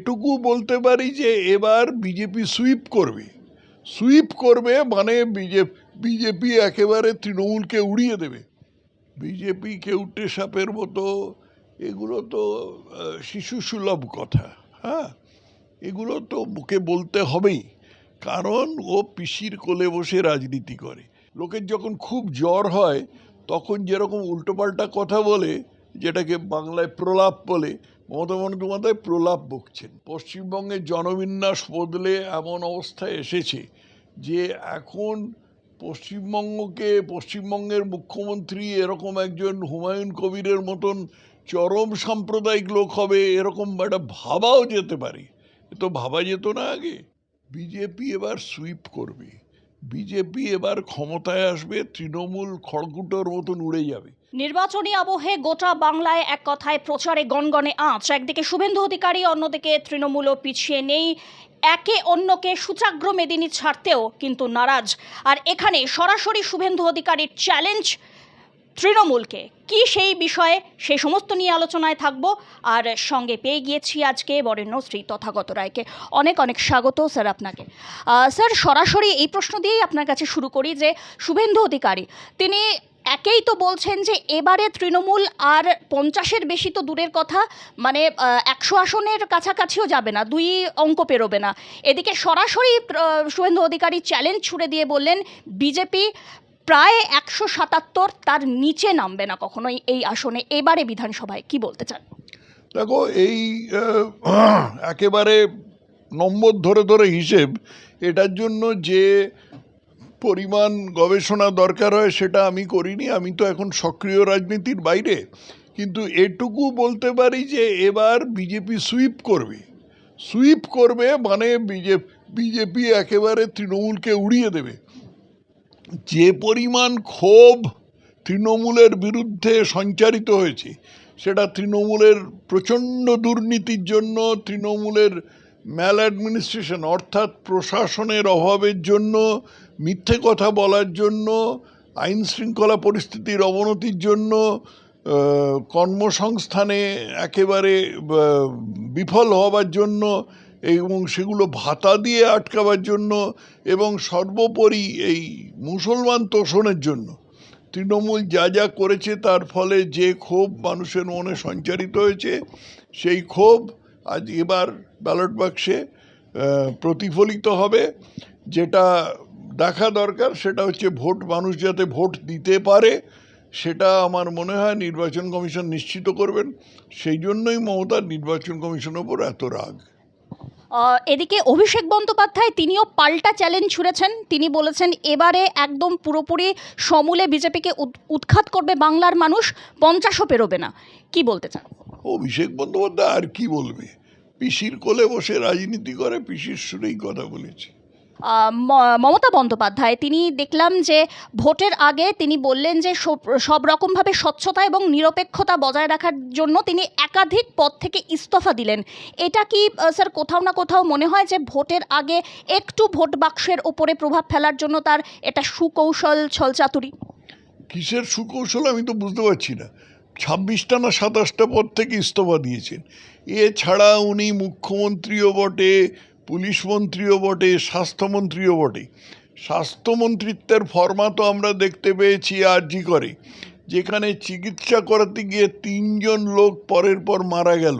এটুকু বলতে পারি যে এবার বিজেপি সুইপ করবে মানে বিজেপি একেবারে তৃণমূলকে উড়িয়ে দেবে। বিজেপি কেউটে সাপের মতো, এগুলো তো শিশু সুলভ কথা। হ্যাঁ, এগুলো তো মুখে বলতে হবেই, কারণ ও পিসির কোলে বসে রাজনীতি করে। লোকের যখন খুব জ্বর হয় তখন যেরকম উল্টোপাল্টা কথা বলে, যেটাকে বাংলায় প্রলাপ বলে, মমতা বন্দ্যোপাধ্যায় প্রলাপ বকছেন। পশ্চিমবঙ্গের জনবিন্যাস বদলে এমন অবস্থায় এসেছে যে এখন পশ্চিমবঙ্গের মুখ্যমন্ত্রী এরকম একজন হুমায়ুন কবিরের মতন চরম সাম্প্রদায়িক লোক হবে, এরকম একটা ভাবাও যেতে পারে। এ তো ভাবা যেত না আগে। বিজেপি এবার সুইপ করবে, বিজেপি এবার ক্ষমতায় আসবে, তৃণমূল খড়কুটোর মতন উড়ে যাবে। নির্বাচনী আবহে গোটা বাংলায় এক কথায় প্রচারে গনগনে আঁচ। একদিকে শুভেন্দু অধিকারী, অন্যদিকে তৃণমূলও পিছিয়ে নেই, একে অন্যকে সূচাগ্র মেদিনী ছাড়তেও কিন্তু নারাজ। আর এখানে সরাসরি শুভেন্দু অধিকারীর চ্যালেঞ্জ তৃণমূলকে, কি সেই বিষয়ে সেই সমস্ত নিয়ে আলোচনায় থাকব। আর সঙ্গে পেয়ে গিয়েছি আজকে বরেণ্য শ্রী তথাগত রায়কে। অনেক অনেক স্বাগত স্যার আপনাকে। স্যার, সরাসরি এই প্রশ্ন দিয়েই আপনার কাছে শুরু করি যে শুভেন্দু অধিকারী তিনি একেই তো বলছেন যে এবারে তৃণমূল আর 50-এর বেশি তো দূরের কথা, মানে 100 আসনের কাছাকাছিও যাবে না, 2 অঙ্ক পেরোবে না। এদিকে সরাসরি শুভেন্দু অধিকারী চ্যালেঞ্জ ছুড়ে দিয়ে বললেন বিজেপি প্রায় 177, তার নিচে নামবে না কখনোই এই আসনে এবারে বিধানসভায়। কি বলতে চান? দেখো, এই একেবারে নম্বর ধরে ধরে হিসেব, এটার জন্য যে পরিমাণ গবেষণা দরকার হয় সেটা আমি করিনি। আমি তো এখন সক্রিয় রাজনীতির বাইরে। কিন্তু এটুকু বলতে পারি যে এবার বিজেপি সুইপ করবে মানে বিজেপি একেবারে তৃণমূলকে উড়িয়ে দেবে। যে পরিমাণ ক্ষোভ তৃণমূলের বিরুদ্ধে সঞ্চারিত হয়েছে, সেটা তৃণমূলের প্রচণ্ড দুর্নীতির জন্য, তৃণমূলের ম্যাল অ্যাডমিনিস্ট্রেশন অর্থাৎ প্রশাসনের অভাবের জন্য, মিথ্যে কথা বলার জন্য, আইন শৃঙ্খলা পরিস্থিতির অবনতির জন্য, কর্মসংস্থানে একেবারে বিফল হওয়ার জন্য, এবং সেগুলো ভাতা দিয়ে আটকাবার জন্য, এবং সর্বোপরি এই মুসলমান তোষণের জন্য তৃণমূল যা যা করেছে, তার ফলে যে ক্ষোভ মানুষের মনে সঞ্চারিত হয়েছে, সেই ক্ষোভ আজ এবার ব্যালট বাক্সে প্রতিফলিত হবে। যেটা দেখা দরকার সেটা হচ্ছে মানুষ যাতে ভোট দিতে পারে, সেটা আমার মনে হয় নির্বাচন কমিশন নিশ্চিত করবেন। সেই জন্যই মমতার নির্বাচন কমিশনের ওপর এত রাগ। এদিকে অভিষেক বন্দ্যোপাধ্যায় তিনিও পাল্টা চ্যালেঞ্জ ছুড়েছেন। তিনি বলেছেন এবারে একদম পুরোপুরি সমূলে বিজেপিকে উৎখাত করবে বাংলার মানুষ, 50ও পেরোবে না। কি বলতে চান? অভিষেক বন্দ্যোপাধ্যায় আর কি বলবে? পিসির কোলে বসে রাজনীতি করে, পিসির সুরেই কথা বলেছে। মমতা বন্দ্যোপাধ্যায় তিনি দেখলাম যে ভোটের আগে তিনি বললেন যে সব রকমভাবে স্বচ্ছতা এবং নিরপেক্ষতা বজায় রাখার জন্য তিনি একাধিক পদ থেকে ইস্তফা দিলেন। এটা কি স্যার কোথাও না কোথাও মনে হয় যে ভোটের আগে একটু ভোট বাক্সের ওপরে প্রভাব ফেলার জন্য তার এটা সুকৌশল, ছলচাতুরি? কিসের সুকৌশল আমি তো বুঝতে পারছি না। 26টা না 27টা পদ থেকে ইস্তফা দিয়েছেন। এছাড়া উনি মুখ্যমন্ত্রীও বটে, পুলিশ মন্ত্রীও বটে, স্বাস্থ্যমন্ত্রীও বটে। স্বাস্থ্যমন্ত্রিত্বের ফরমাতও আমরা দেখতে পেয়েছি আরজি করে, যেখানে চিকিৎসা করাতে গিয়ে 3 জন লোক পরের পর মারা গেল।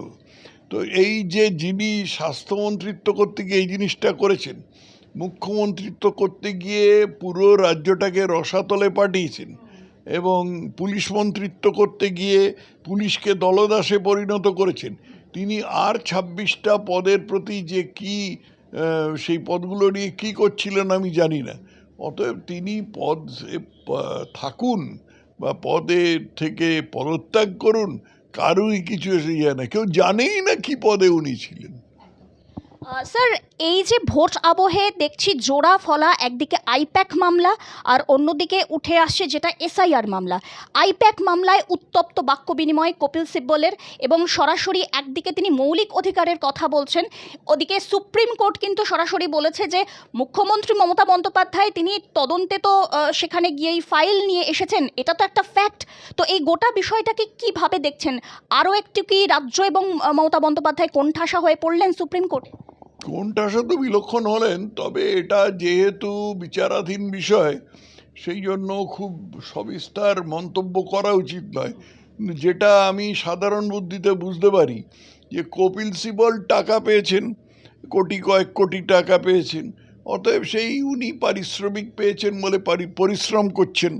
তো এই যে যিনি স্বাস্থ্যমন্ত্রিত্ব করতে গিয়ে এই জিনিসটা করেছেন, মুখ্যমন্ত্রিত্ব করতে গিয়ে পুরো রাজ্যটাকে রসাতলে পাঠিয়েছেন, এবং পুলিশ মন্ত্রিত্ব করতে গিয়ে পুলিশকে দলদাসে পরিণত করেছেন, তিনি আর 26টা পদের প্রতি যে কি সেই পদগুলো নিয়ে কী করছিলেন আমি জানি না। অতএব তিনি থাকুন বা পদে থেকে পদত্যাগ করুন, কারোই কিছু এসে যায় না। কেউ জানেই না কি পদে উনি ছিলেন। স্যার, এই যে ভোট আবহে দেখছি জোড়া ফলা, একদিকে আইপ্যাক মামলা আর অন্যদিকে উঠে আসছে যেটা এসআইআর মামলা। আইপ্যাক মামলায় উত্তপ্ত বাক্য বিনিময় কপিল সিব্বলের, এবং সরাসরি একদিকে তিনি মৌলিক অধিকারের কথা বলছেন, ওদিকে সুপ্রিম কোর্ট কিন্তু সরাসরি বলেছে যে মুখ্যমন্ত্রী মমতা বন্দ্যোপাধ্যায় তিনি তদন্তে তো সেখানে গিয়েই ফাইল নিয়ে এসেছেন, এটা তো একটা ফ্যাক্ট। তো এই গোটা বিষয়টাকে কিভাবে দেখছেন? আরও একটু কি রাজ্য এবং মমতা বন্দ্যোপাধ্যায় কোণঠাসা হয়ে পড়লেন সুপ্রিম কোর্টে? কোনটা শুধু বিলক্ষণ হলেন, তবে এটা যেহেতু বিচারাধীন বিষয়, সেই জন্য খুব সবিস্তার মন্তব্য করা উচিত নয়। কিন্তু যেটা আমি সাধারণ বুদ্ধিতে বুঝতে পারি, যে কপিল সিবল টাকা পেয়েছেন, কয়েক কোটি টাকা পেয়েছেন, অতএব সেই উনি পারিশ্রমিক পেয়েছেন বলে পরিশ্রম করছেন।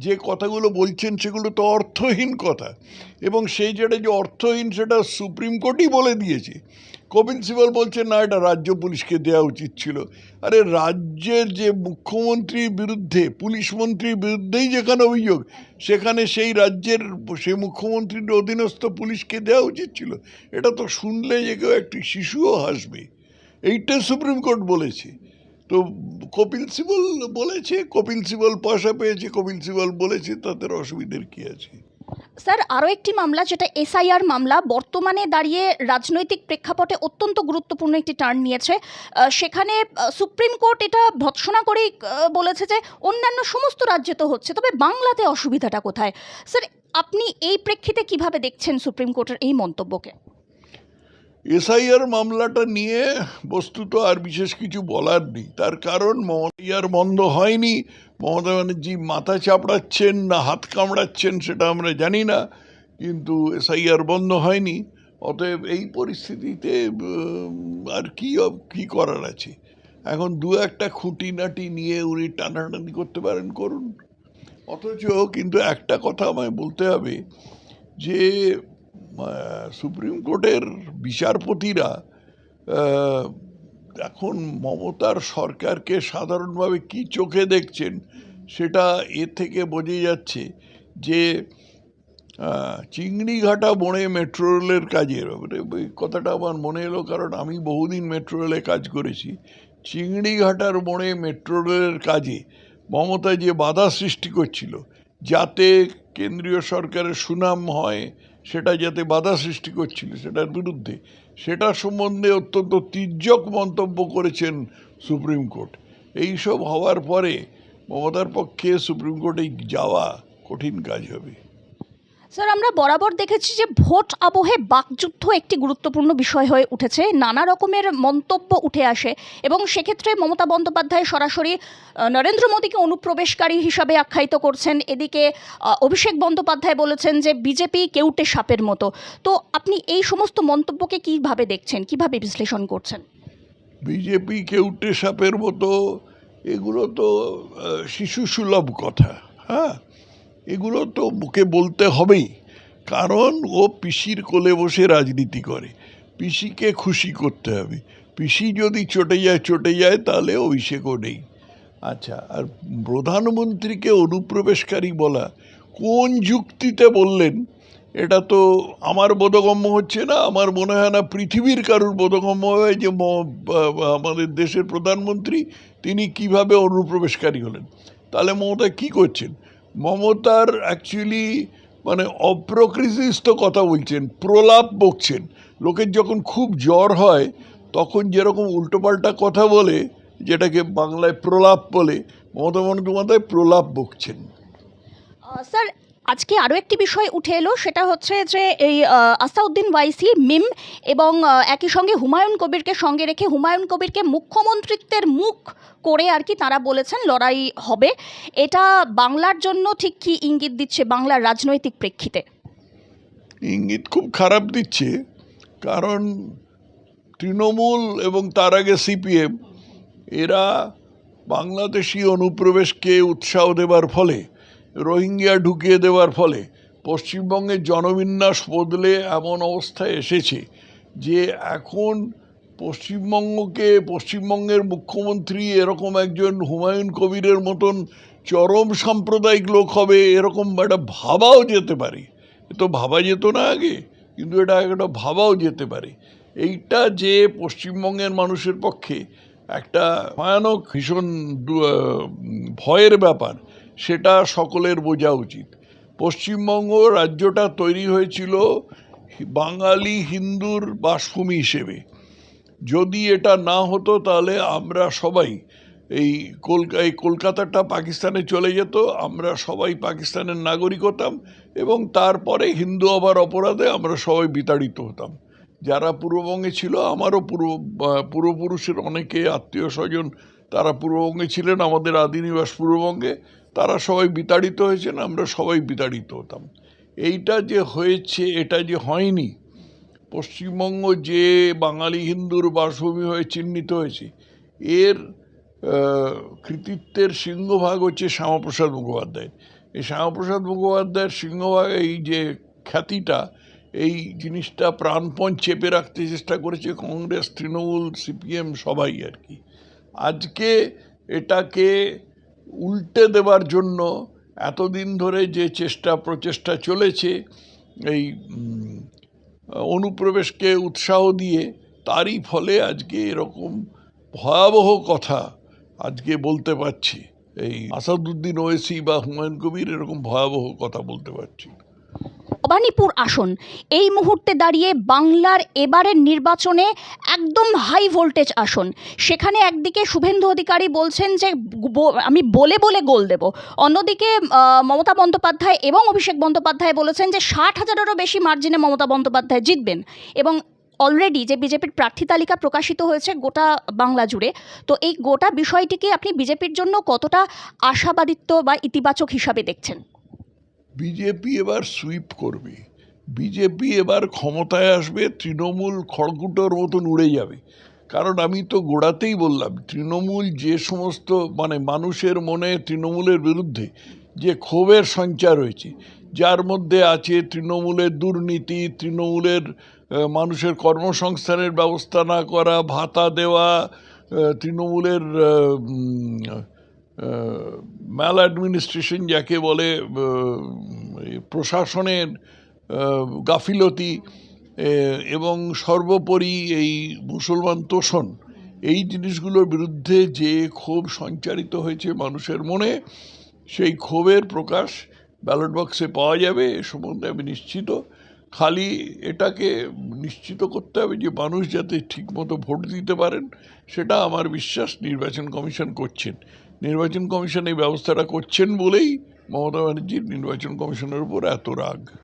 যে কথাগুলো বলছেন সেগুলো তো অর্থহীন কথা, এবং সেই যেটা যে অর্থহীন সেটা সুপ্রিম কোর্টই বলে দিয়েছে। কপিল সিবল বলছেন না, এটা রাজ্য পুলিশকে দেওয়া উচিত ছিল। আরে রাজ্যের যে মুখ্যমন্ত্রীর বিরুদ্ধে, পুলিশ মন্ত্রীর বিরুদ্ধেই যেখানে অভিযোগ, সেখানে সেই রাজ্যের সেই মুখ্যমন্ত্রীর অধীনস্থ পুলিশকে দেওয়া উচিত ছিল। এটা তো শুনলে যে কেউ একটি শিশুও হাসবে। এইটা সুপ্রিম কোর্ট বলেছে। তো কপিল সিবল বলেছে, কপিল সিবল পয়সা পেয়েছে, কপিল সিবল বলেছে, তাদের অসুবিধার কি আছে? স্যার, আরও একটি মামলা যেটা এসআইআর মামলা, বর্তমানে দাঁড়িয়ে রাজনৈতিক প্রেক্ষাপটে অত্যন্ত গুরুত্বপূর্ণ একটি টার্ন নিয়েছে। সেখানে সুপ্রিম কোর্ট এটা ভৎসনা করেই বলেছে যে অন্যান্য সমস্ত রাজ্যে তো হচ্ছে, তবে বাংলাতে অসুবিধাটা কোথায়? স্যার, আপনি এই প্রেক্ষিতে কিভাবে দেখছেন সুপ্রিম কোর্টের এই মন্তব্যকে? এসআইআর মামলাটা নিয়ে বস্তুত আর বিশেষ কিছু বলার নেই। তার কারণ মমতা বন্ধ হয়নি। মমতা ব্যানার্জি মাথা চাপড়াচ্ছেন না হাত কামড়াচ্ছেন সেটা আমরা জানি না, কিন্তু এসআইআর বন্ধ হয়নি। অতএব এই পরিস্থিতিতে আর কি করার আছে? এখন দু একটা খুঁটিনাটি নিয়ে উনি টানাটানি করতে পারেন, করুন। অথচ কিন্তু একটা কথা আমায় বলতে হবে, যে সুপ্রিম কোর্টের বিচারপতিরা এখন মমতার সরকারকে সাধারণভাবে কি চোখে দেখছেন, সেটা এ থেকে বোঝা যাচ্ছে। যে চিংড়িঘাটা মোড়ে মেট্রো রেলের কাজের ওই কথাটা আমার মনে এলো, কারণ আমি বহুদিন মেট্রো রেলে কাজ করেছি। চিংড়িঘাটার মোড়ে মেট্রো রেলের কাজে মমতা যে বাধা সৃষ্টি করছিল, যাতে কেন্দ্রীয় সরকারের সুনাম হয়, সেটা যাতে বাধা সৃষ্টি করছিল সেটার বিরুদ্ধে, সেটা সম্বন্ধে অত্যন্ত তির্যক মন্তব্য করেছেন সুপ্রিম কোর্ট। এইসব হওয়ার পরে মমতার পক্ষে সুপ্রিম কোর্টে যাওয়া কঠিন কাজ হবে। স্যার, আমরা বরাবর দেখেছি যে ভোট আবহে বাকযুদ্ধ একটি গুরুত্বপূর্ণ বিষয় হয়ে উঠেছে, নানা রকমের মন্তব্য উঠে আসে, এবং সেক্ষেত্রে মমতা বন্দ্যোপাধ্যায় সরাসরি নরেন্দ্র মোদীকে অনুপ্রবেশকারী হিসাবে আখ্যায়িত করছেন। এদিকে অভিষেক বন্দ্যোপাধ্যায় বলেছেন যে বিজেপি কেউটে সাপের মতো। তো আপনি এই সমস্ত মন্তব্যকে কীভাবে দেখছেন, কিভাবে বিশ্লেষণ করছেন? বিজেপি কেউটে সাপের মতো, এগুলো তো শিশু সুলভ কথা। হ্যাঁ, এগুলো তো মুখে বলতে হবেই, কারণ ও পিসির কোলে বসে রাজনীতি করে। পিসিকে খুশি করতে হবে। পিসি যদি চটে যায় তাহলে অভিষেকও নেই। আচ্ছা, আর প্রধানমন্ত্রীকে অনুপ্রবেশকারী বলা কোন যুক্তিতে বললেন, এটা তো আমার বোধগম্য হচ্ছে না। আমার মনে হয় না পৃথিবীর কারুর বোধগম্য হয় যে আমাদের দেশের প্রধানমন্ত্রী তিনি কিভাবে অনুপ্রবেশকারী হলেন। তাহলে মমতা কি করছেন? মমতার অ্যাকচুয়ালি মানে অপ্রকৃতিস্থ কথা বলছেন, প্রলাপ বকছেন। লোকের যখন খুব জ্বর হয় তখন যেরকম উল্টোপাল্টা কথা বলে, যেটাকে বাংলায় প্রলাপ বলে, মমতা বন্দ্যোপাধ্যায় প্রলাপ বকছেন। স্যার, আজকে আরও একটি বিষয় উঠে এলো, সেটা হচ্ছে যে এই আসাউদ্দিন ওয়াইসি মিম, এবং একই সঙ্গে হুমায়ুন কবিরকে সঙ্গে রেখে হুমায়ুন কবিরকে মুখ্যমন্ত্রিত্বের মুখ করে আর কি তারা বলেছেন লড়াই হবে। এটা বাংলার জন্য ঠিক কী ইঙ্গিত দিচ্ছে বাংলার রাজনৈতিক প্রেক্ষিতে? ইঙ্গিত খুব খারাপ দিচ্ছে, কারণ তৃণমূল এবং তার আগে সিপিএম এরা বাংলাদেশি অনুপ্রবেশকে উৎসাহ দেওয়ার ফলে, রোহিঙ্গা ঢুকিয়ে দেওয়ার ফলে পশ্চিমবঙ্গের জনবিন্যাস বদলে এমন অবস্থায় এসেছে যে এখন পশ্চিমবঙ্গের মুখ্যমন্ত্রী এরকম একজন হুমায়ুন কবিরের মতন চরম সাম্প্রদায়িক লোক হবে, এরকম একটা ভাবাও যেতে পারে। এ তো ভাবা যেত না আগে, কিন্তু এটা একটা ভাবাও যেতে পারে। এইটা যে পশ্চিমবঙ্গের মানুষের পক্ষে একটা ভয়ানক ভীষণ ভয়ের ব্যাপার, সেটা সকলের বোঝা উচিত। পশ্চিমবঙ্গ রাজ্যটা তৈরি হয়েছিল বাঙালি হিন্দুর বাসভূমি হিসেবে। যদি এটা না হতো তাহলে আমরা সবাই এই কলকাতাটা পাকিস্তানে চলে যেত, আমরা সবাই পাকিস্তানের নাগরিক হতাম এবং তারপরে হিন্দু হবার অপরাধে আমরা সবাই বিতাড়িত হতাম। যারা পূর্ববঙ্গে ছিল, আমারও পূর্বপুরুষের অনেকে আত্মীয় স্বজন তারা পূর্ববঙ্গে ছিলেন, আমাদের আদিনিবাস পূর্ববঙ্গে, তারা সবাই বিতাড়িত হয়েছেন, আমরা সবাই বিতাড়িত হতাম। এইটা যে হয়েছে, এটা যে হয়নি, পশ্চিমবঙ্গ যে বাঙালি হিন্দুর বাসভূমি হয়ে চিহ্নিত হয়েছে, এর কৃতিত্বের সিংহভাগ হচ্ছে শ্যামাপ্রসাদ মুখোপাধ্যায়ের। এই শ্যামাপ্রসাদ মুখোপাধ্যায়ের সিংহভাগ, এই যে খ্যাতিটা, এই জিনিসটা প্রাণপণ চেপে রাখতে চেষ্টা করেছে কংগ্রেস, তৃণমূল, সিপিএম সবাই আর কি। আজকে এটাকে উল্টে দেবার জন্য এতদিন ধরে যে প্রচেষ্টা চলেছে, এই অনুপ্রবেশকে উৎসাহ দিয়ে, তারই ফলে আজকে এরকম ভয়াবহ কথা আজকে বলতে পারছি। এই আসাদুদ্দিন ওয়েসি বা হুমায়ুন কবির এরকম ভয়াবহ কথা বলতে পারছি। ভবানীপুর আসন এই মুহূর্তে দাঁড়িয়ে বাংলার এবারের নির্বাচনে একদম হাই ভোল্টেজ আসন। সেখানে একদিকে শুভেন্দু অধিকারী বলছেন যে আমি বলে বলে গোল দেব, অন্যদিকে মমতা বন্দ্যোপাধ্যায় এবং অভিষেক বন্দ্যোপাধ্যায় বলেছেন যে 60,000-এরও বেশি মার্জিনে মমতা বন্দ্যোপাধ্যায় জিতবেন। এবং অলরেডি যে বিজেপির প্রার্থী তালিকা প্রকাশিত হয়েছে গোটা বাংলা জুড়ে, তো এই গোটা বিষয়টিকে আপনি বিজেপির জন্য কতটা আশাবাদিত্ব বা ইতিবাচক হিসাবে দেখছেন? বিজেপি এবার সুইপ করবে, বিজেপি এবার ক্ষমতায় আসবে, তৃণমূল খড়কুটোর মতন উড়ে যাবে। কারণ আমি তো গোড়াতেই বললাম, তৃণমূল যে সমস্ত মানুষের মনে তৃণমূলের বিরুদ্ধে যে ক্ষোভের সঞ্চার হয়েছে, যার মধ্যে আছে তৃণমূলের দুর্নীতি, তৃণমূলের মানুষের কর্মসংস্থানের ব্যবস্থা না করা, ভাতা দেওয়া, তৃণমূলের ম্যাল অ্যাডমিনিস্ট্রেশন যাকে বলে, প্রশাসনের গাফিলতি, এবং সর্বোপরি এই মুসলমান তোষণ, এই জিনিসগুলোর বিরুদ্ধে যে ক্ষোভ সঞ্চারিত হয়েছে মানুষের মনে, সেই ক্ষোভের প্রকাশ ব্যালট বক্সে পাওয়া যাবে, এ সম্বন্ধে আমি নিশ্চিত। খালি এটাকে নিশ্চিত করতে হবে যে মানুষ যাতে ঠিকমতো ভোট দিতে পারেন, সেটা আমার বিশ্বাস নির্বাচন কমিশন করছেন। নির্বাচন কমিশন এই ব্যবস্থাটা করছেন বলেই মমতা ব্যানার্জির নির্বাচন কমিশনের উপর এত রাগ।